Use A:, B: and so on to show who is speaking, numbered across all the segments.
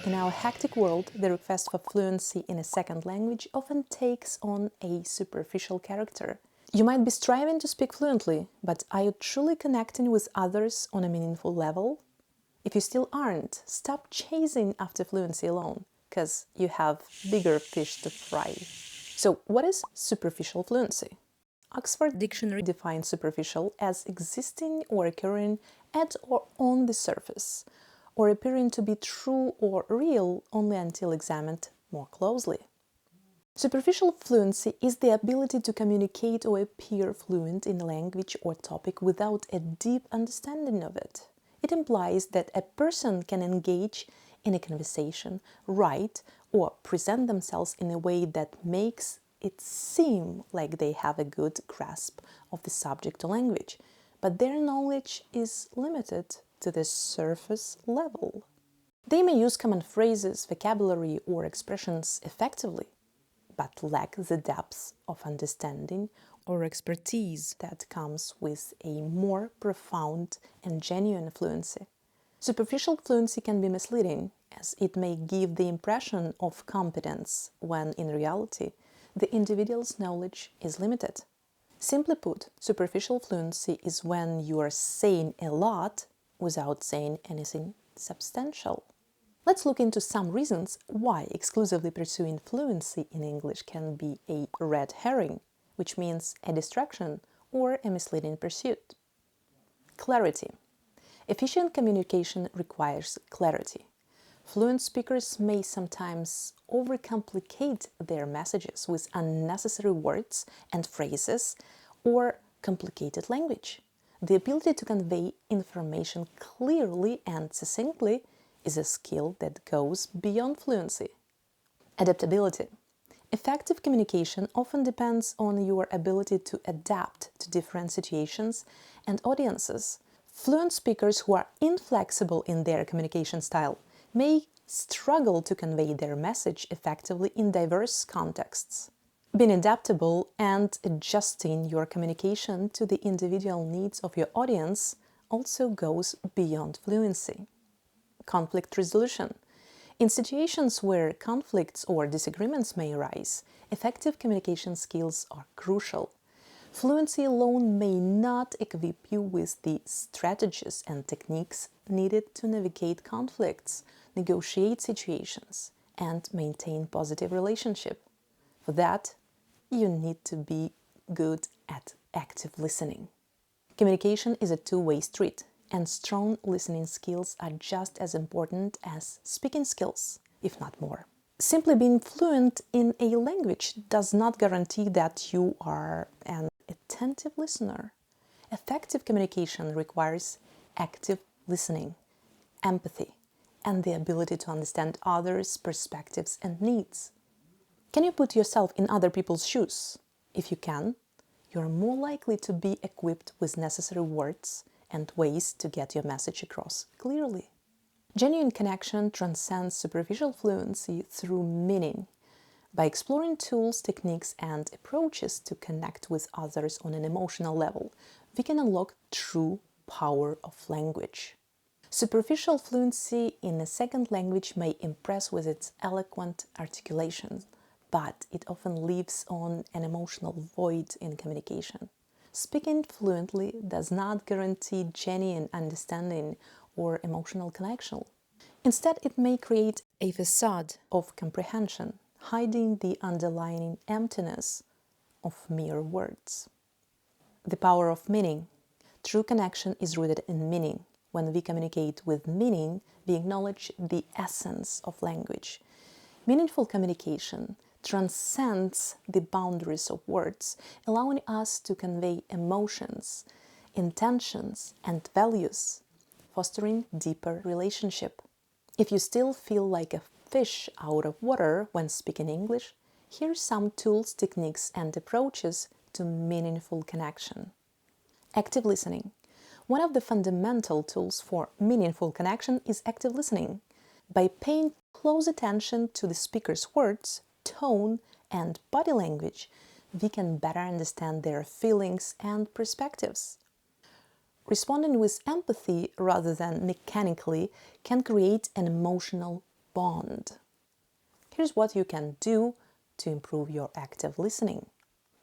A: In our hectic world, the request for fluency in a second language often takes on a superficial character. You might be striving to speak fluently, but are you truly connecting with others on a meaningful level? If you still aren't, stop chasing after fluency alone, because you have bigger fish to fry. So, what is superficial fluency? Oxford Dictionary defines superficial as existing or occurring at or on the surface, or appearing to be true or real only until examined more closely. Superficial fluency is the ability to communicate or appear fluent in a language or topic without a deep understanding of it. It implies that a person can engage in a conversation, write, or present themselves in a way that makes it seem like they have a good grasp of the subject or language, but their knowledge is limited to the surface level. They may use common phrases, vocabulary, or expressions effectively, but lack the depth of understanding or expertise that comes with a more profound and genuine fluency. Superficial fluency can be misleading, as it may give the impression of competence when in reality the individual's knowledge is limited. Simply put, superficial fluency is when you are saying a lot without saying anything substantial. Let's look into some reasons why exclusively pursuing fluency in English can be a red herring, which means a distraction or a misleading pursuit. Clarity. Efficient communication requires clarity. Fluent speakers may sometimes overcomplicate their messages with unnecessary words and phrases or complicated language. The ability to convey information clearly and succinctly is a skill that goes beyond fluency. Adaptability. Effective communication often depends on your ability to adapt to different situations and audiences. Fluent speakers who are inflexible in their communication style may struggle to convey their message effectively in diverse contexts. Being adaptable and adjusting your communication to the individual needs of your audience also goes beyond fluency. Conflict resolution. In situations where conflicts or disagreements may arise, effective communication skills are crucial. Fluency alone may not equip you with the strategies and techniques needed to navigate conflicts, negotiate situations, and maintain positive relationships. For that, you need to be good at active listening. Communication is a two-way street, and strong listening skills are just as important as speaking skills, if not more. Simply being fluent in a language does not guarantee that you are an attentive listener. Effective communication requires active listening, empathy, and the ability to understand others' perspectives and needs. Can you put yourself in other people's shoes? If you can, you are more likely to be equipped with necessary words and ways to get your message across clearly. Genuine connection transcends superficial fluency through meaning. By exploring tools, techniques, and approaches to connect with others on an emotional level, we can unlock true power of language. Superficial fluency in a second language may impress with its eloquent articulation, but it often leaves on an emotional void in communication. Speaking fluently does not guarantee genuine understanding or emotional connection. Instead, it may create a facade of comprehension, hiding the underlying emptiness of mere words. The power of meaning. True connection is rooted in meaning. When we communicate with meaning, we acknowledge the essence of language. Meaningful communication transcends the boundaries of words, allowing us to convey emotions, intentions, and values, fostering deeper relationship. If you still feel like a fish out of water when speaking English, here are some tools, techniques, and approaches to meaningful connection. Active listening. One of the fundamental tools for meaningful connection is active listening. By paying close attention to the speaker's words, tone, and body language, we can better understand their feelings and perspectives. Responding with empathy rather than mechanically can create an emotional bond. Here's what you can do to improve your active listening.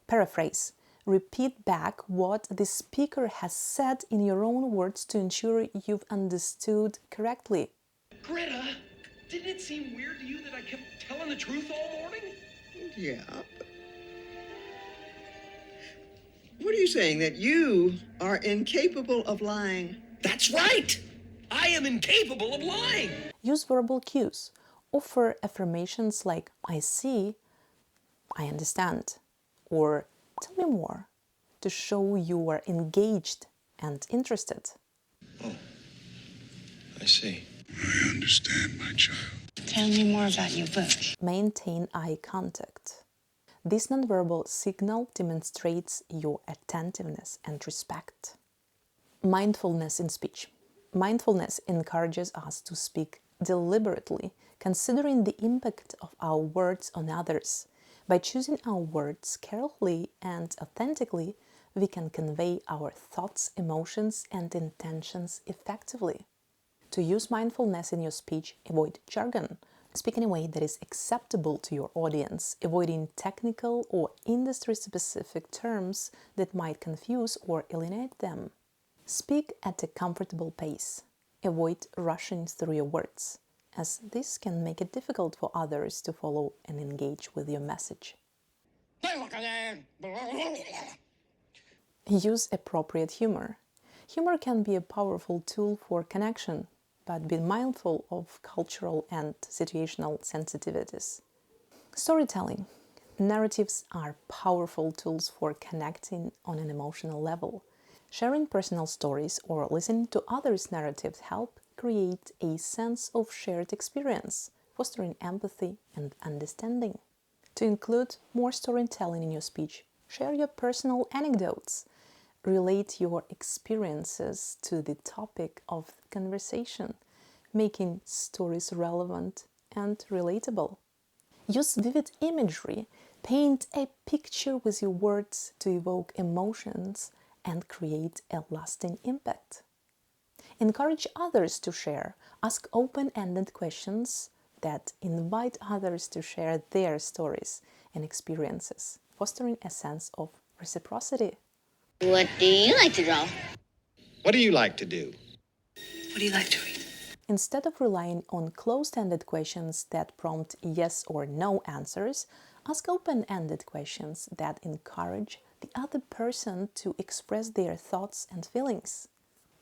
A: Paraphrase. Repeat back what the speaker has said in your own words to ensure you've understood correctly.
B: Greta, didn't it seem weird to you that I kept telling the truth all morning?
C: Yeah. What are you saying? That you are incapable of lying?
B: That's right! I am incapable of lying!
A: Use verbal cues. Offer affirmations like, I see, I understand, or tell me more, to show you are engaged and interested.
B: Oh, I see.
D: I understand, my child.
E: Tell me more about your book.
A: Maintain eye contact. This nonverbal signal demonstrates your attentiveness and respect. Mindfulness in speech. Mindfulness encourages us to speak deliberately, considering the impact of our words on others. By choosing our words carefully and authentically, we can convey our thoughts, emotions, and intentions effectively. To use mindfulness in your speech, avoid jargon. Speak in a way that is acceptable to your audience, avoiding technical or industry-specific terms that might confuse or alienate them. Speak at a comfortable pace. Avoid rushing through your words, as this can make it difficult for others to follow and engage with your message. Use appropriate humor. Humor can be a powerful tool for connection, but be mindful of cultural and situational sensitivities. Storytelling. Narratives are powerful tools for connecting on an emotional level. Sharing personal stories or listening to others' narratives help create a sense of shared experience, fostering empathy and understanding. To include more storytelling in your speech, share your personal anecdotes. Relate your experiences to the topic of conversation, making stories relevant and relatable. Use vivid imagery. Paint a picture with your words to evoke emotions and create a lasting impact. Encourage others to share. Ask open-ended questions that invite others to share their stories and experiences, fostering a sense of reciprocity.
E: What do you like to draw?
B: What do you like to do?
E: What do you like to read?
A: Instead of relying on closed-ended questions that prompt yes or no answers, ask open-ended questions that encourage the other person to express their thoughts and feelings.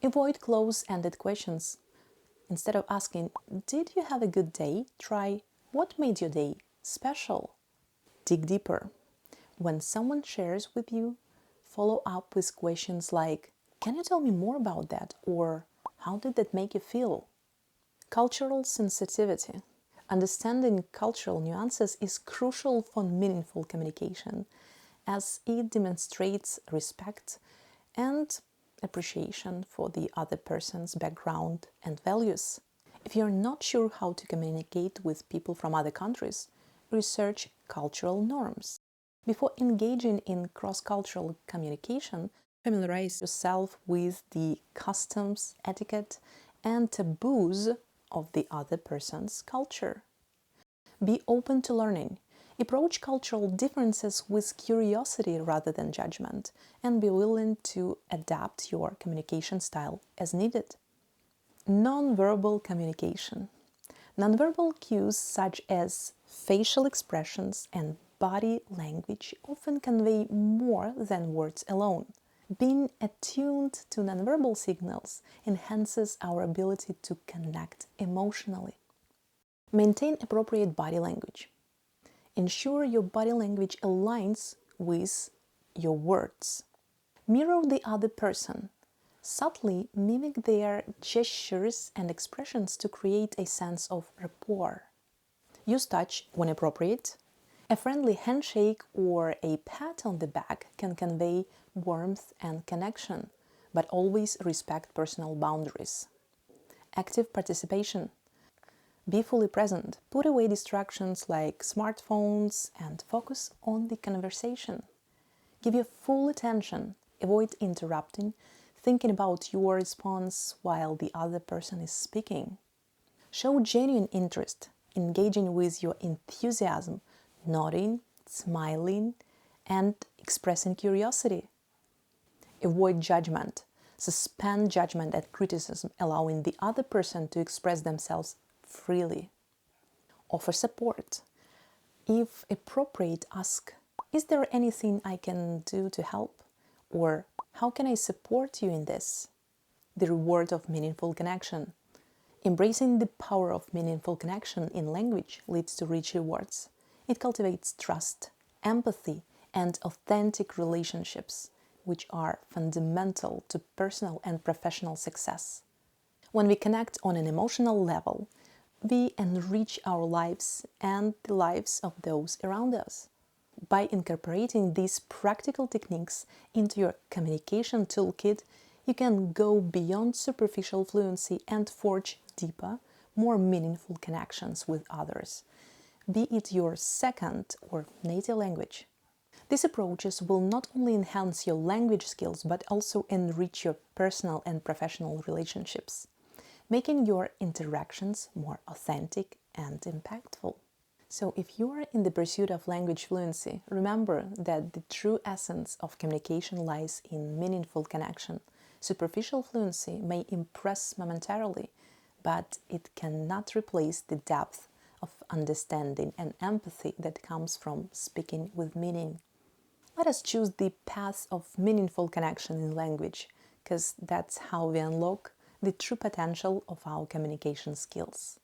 A: Avoid close-ended questions. Instead of asking, "Did you have a good day?" try, "What made your day special?" Dig deeper. When someone shares with you, follow up with questions like, "Can you tell me more about that?" or "How did that make you feel?" Cultural sensitivity. Understanding cultural nuances is crucial for meaningful communication, as it demonstrates respect and appreciation for the other person's background and values. If you're not sure how to communicate with people from other countries, research cultural norms. Before engaging in cross-cultural communication, familiarize yourself with the customs, etiquette, and taboos of the other person's culture. Be open to learning. Approach cultural differences with curiosity rather than judgment, and be willing to adapt your communication style as needed. Nonverbal communication. Nonverbal cues such as facial expressions and body language often convey more than words alone. Being attuned to nonverbal signals enhances our ability to connect emotionally. Maintain appropriate body language. Ensure your body language aligns with your words. Mirror the other person. Subtly mimic their gestures and expressions to create a sense of rapport. Use touch when appropriate. A friendly handshake or a pat on the back can convey warmth and connection, but always respect personal boundaries. Active participation. Be fully present. Put away distractions like smartphones and focus on the conversation. Give your full attention. Avoid interrupting, thinking about your response while the other person is speaking. Show genuine interest. engaging with your enthusiasm, nodding, smiling, and expressing curiosity. Avoid judgment. Suspend judgment and criticism, allowing the other person to express themselves freely. Offer support. If appropriate, ask, "Is there anything I can do to help?" Or, "How can I support you in this?" The reward of meaningful connection. Embracing the power of meaningful connection in language leads to rich rewards. It cultivates trust, empathy, and authentic relationships, which are fundamental to personal and professional success. When we connect on an emotional level, we enrich our lives and the lives of those around us. By incorporating these practical techniques into your communication toolkit, you can go beyond superficial fluency and forge deeper, more meaningful connections with others, be it your second or native language. These approaches will not only enhance your language skills but also enrich your personal and professional relationships, making your interactions more authentic and impactful. So, if you are in the pursuit of language fluency, remember that the true essence of communication lies in meaningful connection. Superficial fluency may impress momentarily, but it cannot replace the depth of understanding and empathy that comes from speaking with meaning. Let us choose the path of meaningful connection in language, because that's how we unlock the true potential of our communication skills.